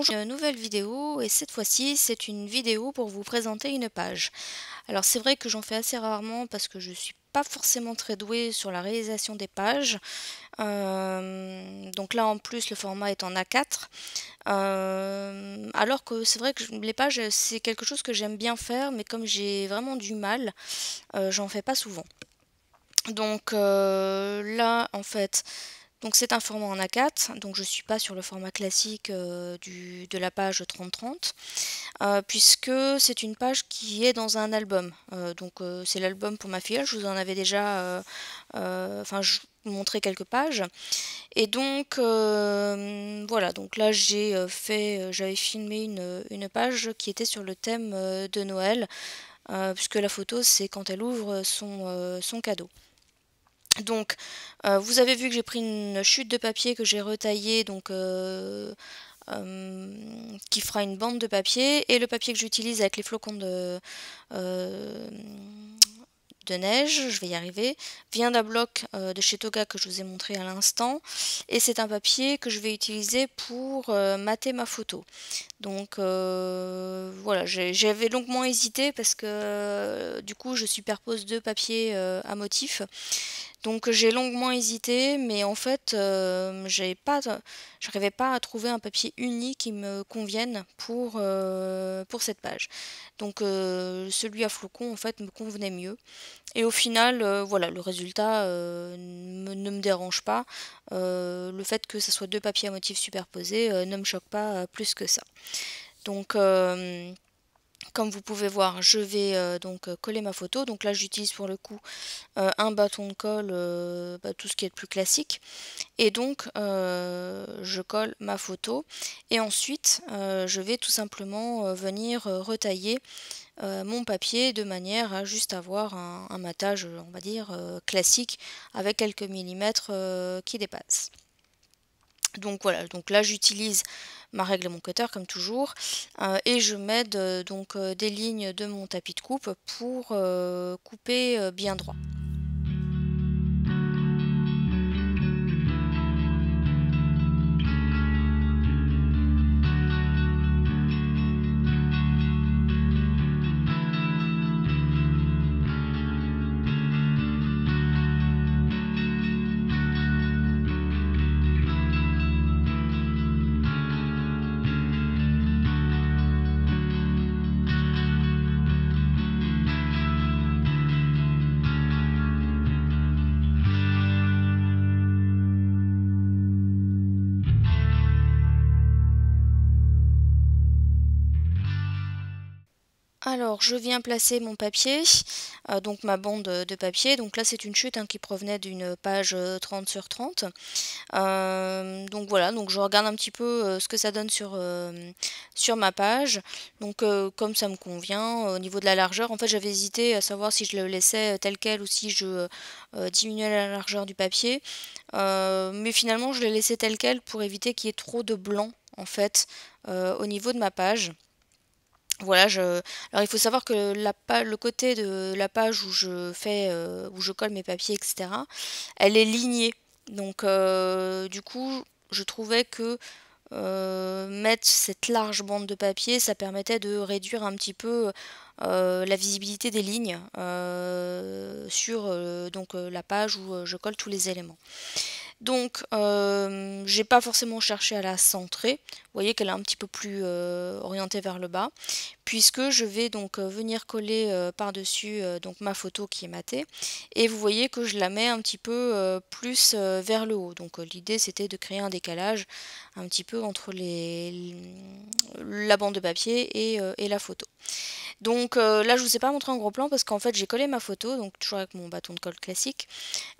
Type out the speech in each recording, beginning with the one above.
Bonjour, une nouvelle vidéo et cette fois-ci c'est une vidéo pour vous présenter une page. Alors c'est vrai que j'en fais assez rarement parce que je suis pas forcément très douée sur la réalisation des pages. Donc là en plus le format est en A4. Alors que c'est vrai que les pages c'est quelque chose que j'aime bien faire mais comme j'ai vraiment du mal, j'en fais pas souvent. Donc là en fait donc c'est un format en A4, donc je suis pas sur le format classique de la page 30-30, puisque c'est une page qui est dans un album. C'est l'album pour ma fille, je vous en avais déjà je vous montrais quelques pages. Et donc voilà, donc là j'avais filmé une page qui était sur le thème de Noël, puisque la photo c'est quand elle ouvre son cadeau. Donc, vous avez vu que j'ai pris une chute de papier que j'ai retaillée, qui fera une bande de papier, et le papier que j'utilise avec les flocons euh, de neige, je vais y arriver, vient d'un bloc de chez Toga que je vous ai montré à l'instant, et c'est un papier que je vais utiliser pour mater ma photo. Donc voilà, j'avais longuement hésité parce que du coup je superpose deux papiers à motif. Donc j'ai longuement hésité, mais en fait, j'arrivais pas à trouver un papier uni qui me convienne pour cette page. Donc celui à flocons en fait me convenait mieux. Et au final, voilà, le résultat ne me dérange pas. Le fait que ce soit deux papiers à motifs superposés ne me choque pas plus que ça. Donc comme vous pouvez voir, je vais coller ma photo. Donc là, j'utilise pour le coup un bâton de colle, tout ce qui est le plus classique. Et donc, je colle ma photo. Et ensuite, je vais tout simplement venir retailler mon papier de manière à juste avoir un matage, on va dire, classique avec quelques millimètres qui dépassent. Donc voilà, donc là j'utilise ma règle et mon cutter comme toujours et je m'aide des lignes de mon tapis de coupe pour couper bien droit. Alors, je viens placer mon papier, donc ma bande de papier. Donc là, c'est une chute qui provenait d'une page 30 sur 30. Donc voilà, donc je regarde un petit peu ce que ça donne sur ma page. Donc comme ça me convient, au niveau de la largeur, en fait j'avais hésité à savoir si je le laissais tel quel ou si je diminuais la largeur du papier. Mais finalement, je l'ai laissé tel quel pour éviter qu'il y ait trop de blanc en fait au niveau de ma page. Voilà, alors il faut savoir que le côté de la page où où je colle mes papiers, etc., elle est lignée. Donc du coup, je trouvais que mettre cette large bande de papier, ça permettait de réduire un petit peu la visibilité des lignes sur la page où je colle tous les éléments. Donc, j'ai pas forcément cherché à la centrer. Vous voyez qu'elle est un petit peu plus orientée vers le bas, puisque je vais donc venir coller par-dessus ma photo qui est matée. Et vous voyez que je la mets un petit peu plus vers le haut. Donc, l'idée c'était de créer un décalage un petit peu entre la bande de papier et la photo. Donc là, je vous ai pas montré en gros plan parce qu'en fait, j'ai collé ma photo, donc toujours avec mon bâton de colle classique.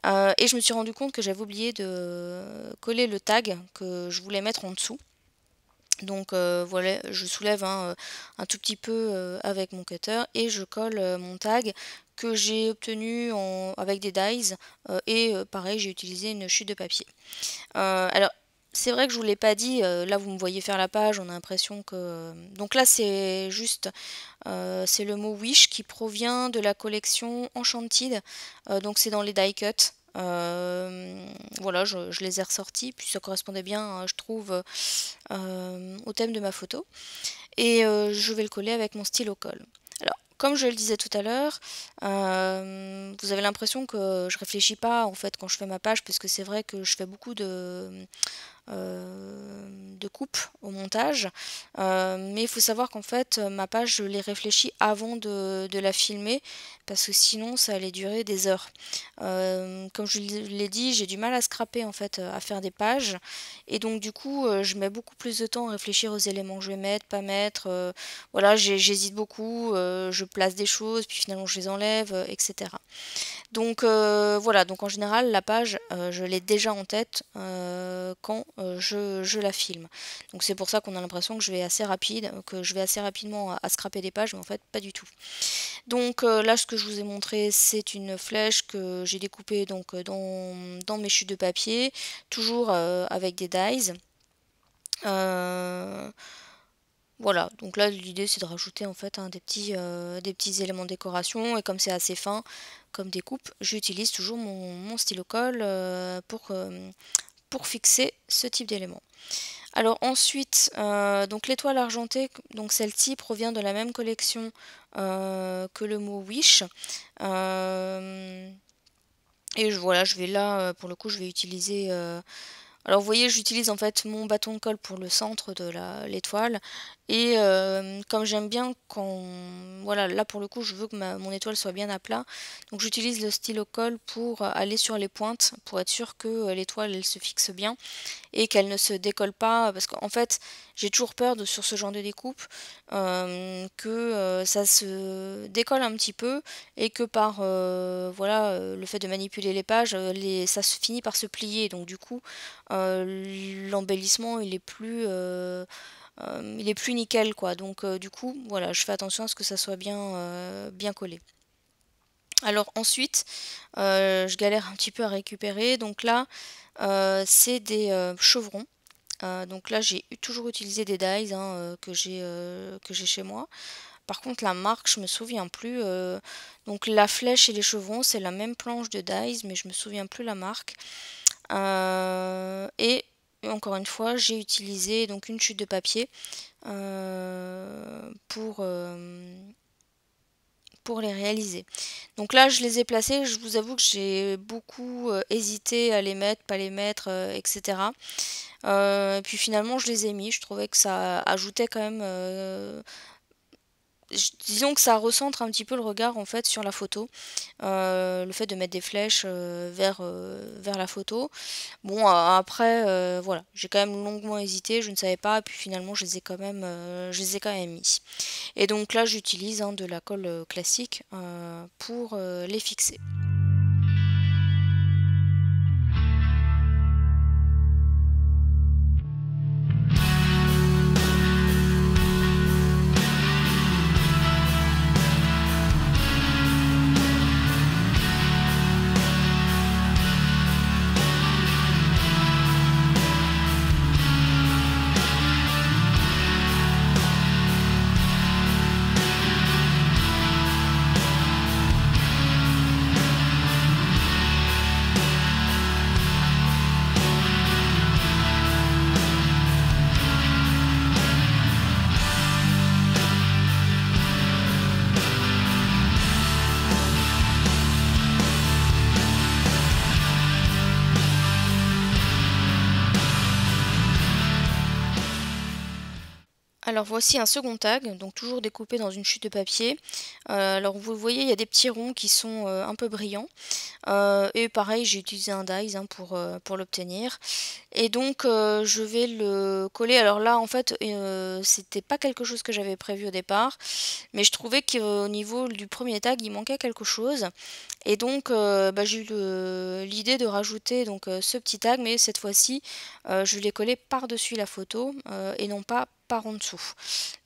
Et je me suis rendu compte que j'avais oublié de coller le tag que je voulais mettre en dessous. Donc voilà, je soulève un tout petit peu avec mon cutter et je colle mon tag que j'ai obtenu avec des dies et pareil j'ai utilisé une chute de papier. Alors c'est vrai que je vous l'ai pas dit, là vous me voyez faire la page, on a l'impression que... Donc là c'est juste, c'est le mot Wish qui provient de la collection Enchanted, donc c'est dans les die cut. Voilà, je les ai ressortis, puis ça correspondait bien, je trouve, au thème de ma photo. Et je vais le coller avec mon stylo colle. Alors, comme je le disais tout à l'heure, vous avez l'impression que je réfléchis pas en fait quand je fais ma page, parce que c'est vrai que je fais beaucoup de coupe au montage. Mais il faut savoir qu'en fait, ma page, je l'ai réfléchie avant de la filmer, parce que sinon, ça allait durer des heures. Comme je l'ai dit, j'ai du mal à scraper en fait, à faire des pages. Et donc du coup, je mets beaucoup plus de temps à réfléchir aux éléments que je vais mettre, pas mettre. Voilà, j'hésite beaucoup, je place des choses, puis finalement je les enlève, etc. Donc voilà, donc en général la page je l'ai déjà en tête quand je la filme. Donc c'est pour ça qu'on a l'impression que je vais assez rapidement à scraper des pages, mais en fait pas du tout. Donc là ce que je vous ai montré, c'est une flèche que j'ai découpée donc dans mes chutes de papier, toujours avec des dies. Euh, voilà, donc là l'idée c'est de rajouter en fait des petits éléments de décoration, et comme c'est assez fin comme découpe, j'utilise toujours mon stylo colle pour fixer ce type d'éléments. Alors ensuite, donc l'étoile argentée, donc celle-ci provient de la même collection que le mot Wish. Et voilà, je vais là, pour le coup, je vais utiliser alors vous voyez, j'utilise en fait mon bâton de colle pour le centre de l'étoile, et comme j'aime bien quand voilà, là pour le coup je veux que mon étoile soit bien à plat, donc j'utilise le stylo colle pour aller sur les pointes pour être sûr que l'étoile elle se fixe bien et qu'elle ne se décolle pas, parce qu'en fait j'ai toujours peur sur ce genre de découpe que ça se décolle un petit peu, et que par voilà, le fait de manipuler les pages, ça se finit par se plier, donc du coup l'embellissement il est plus nickel quoi, donc du coup voilà, je fais attention à ce que ça soit bien collé. Alors ensuite, je galère un petit peu à récupérer, donc là c'est des chevrons. Donc là j'ai toujours utilisé des dies hein, que j'ai chez moi. Par contre la marque je me souviens plus. Donc la flèche et les chevrons c'est la même planche de dies, mais je me souviens plus la marque. Et encore une fois j'ai utilisé donc une chute de papier pour les réaliser. Donc là, je les ai placés, je vous avoue que j'ai beaucoup hésité à les mettre, pas les mettre, etc. Et puis finalement, je les ai mis, je trouvais que ça ajoutait quand même... disons que ça recentre un petit peu le regard en fait sur la photo, le fait de mettre des flèches vers la photo. Bon, après, voilà, j'ai quand même longuement hésité, je ne savais pas, et puis finalement, je les ai quand même mis. Et donc là, j'utilise hein, de la colle classique pour les fixer. Alors voici un second tag, donc toujours découpé dans une chute de papier. Alors vous le voyez, il y a des petits ronds qui sont un peu brillants. Et pareil, j'ai utilisé un dies hein, pour l'obtenir. Et donc je vais le coller. Alors là, en fait, c'était pas quelque chose que j'avais prévu au départ, mais je trouvais qu'au niveau du premier tag, il manquait quelque chose. Et donc bah, j'ai eu l'idée de rajouter donc ce petit tag, mais cette fois-ci, je l'ai collé par-dessus la photo et non pas par en dessous.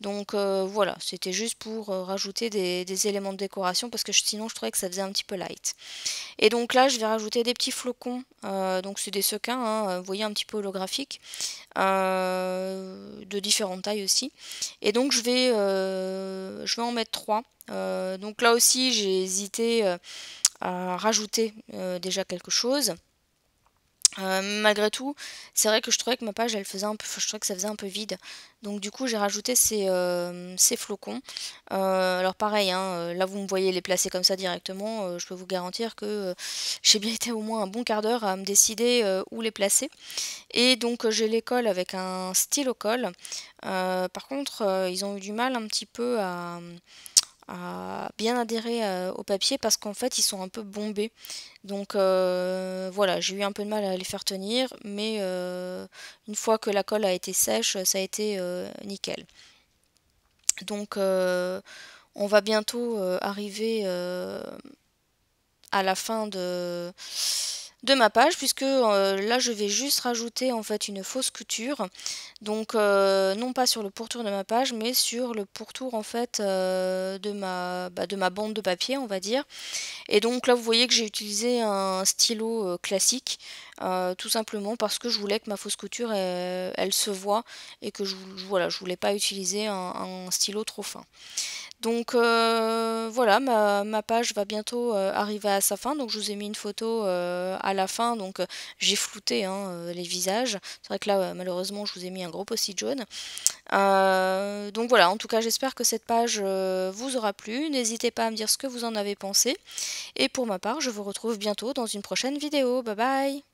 Donc voilà, c'était juste pour rajouter des éléments de décoration, parce que sinon je trouvais que ça faisait un petit peu light. Et donc là je vais rajouter des petits flocons, donc c'est des sequins, hein, vous voyez un petit peu holographiques, de différentes tailles aussi. Et donc je vais en mettre 3. Donc là aussi j'ai hésité à rajouter déjà quelque chose. Malgré tout, c'est vrai que je trouvais que ma page, elle faisait un peu, je trouvais que ça faisait un peu vide. Donc du coup, j'ai rajouté ces flocons. Alors pareil, hein, là vous me voyez les placer comme ça directement. Je peux vous garantir que j'ai bien été au moins un bon quart d'heure à me décider où les placer. Et donc je les colle avec un stylo colle. Par contre, ils ont eu du mal un petit peu à bien adhérer au papier parce qu'en fait ils sont un peu bombés. Donc voilà, j'ai eu un peu de mal à les faire tenir, mais une fois que la colle a été sèche, ça a été nickel. Donc on va bientôt arriver à la fin de ma page, puisque là je vais juste rajouter en fait une fausse couture, donc non pas sur le pourtour de ma page, mais sur le pourtour en fait de ma bande de papier, on va dire. Et donc là vous voyez que j'ai utilisé un stylo classique, tout simplement parce que je voulais que ma fausse couture elle se voit, et que voilà, je voulais pas utiliser un stylo trop fin. Donc voilà, ma page va bientôt arriver à sa fin. Donc je vous ai mis une photo à la fin. Donc j'ai flouté, hein, les visages. C'est vrai que là, malheureusement, je vous ai mis un gros post-it jaune. Donc voilà, en tout cas, j'espère que cette page vous aura plu. N'hésitez pas à me dire ce que vous en avez pensé. Et pour ma part, je vous retrouve bientôt dans une prochaine vidéo. Bye bye!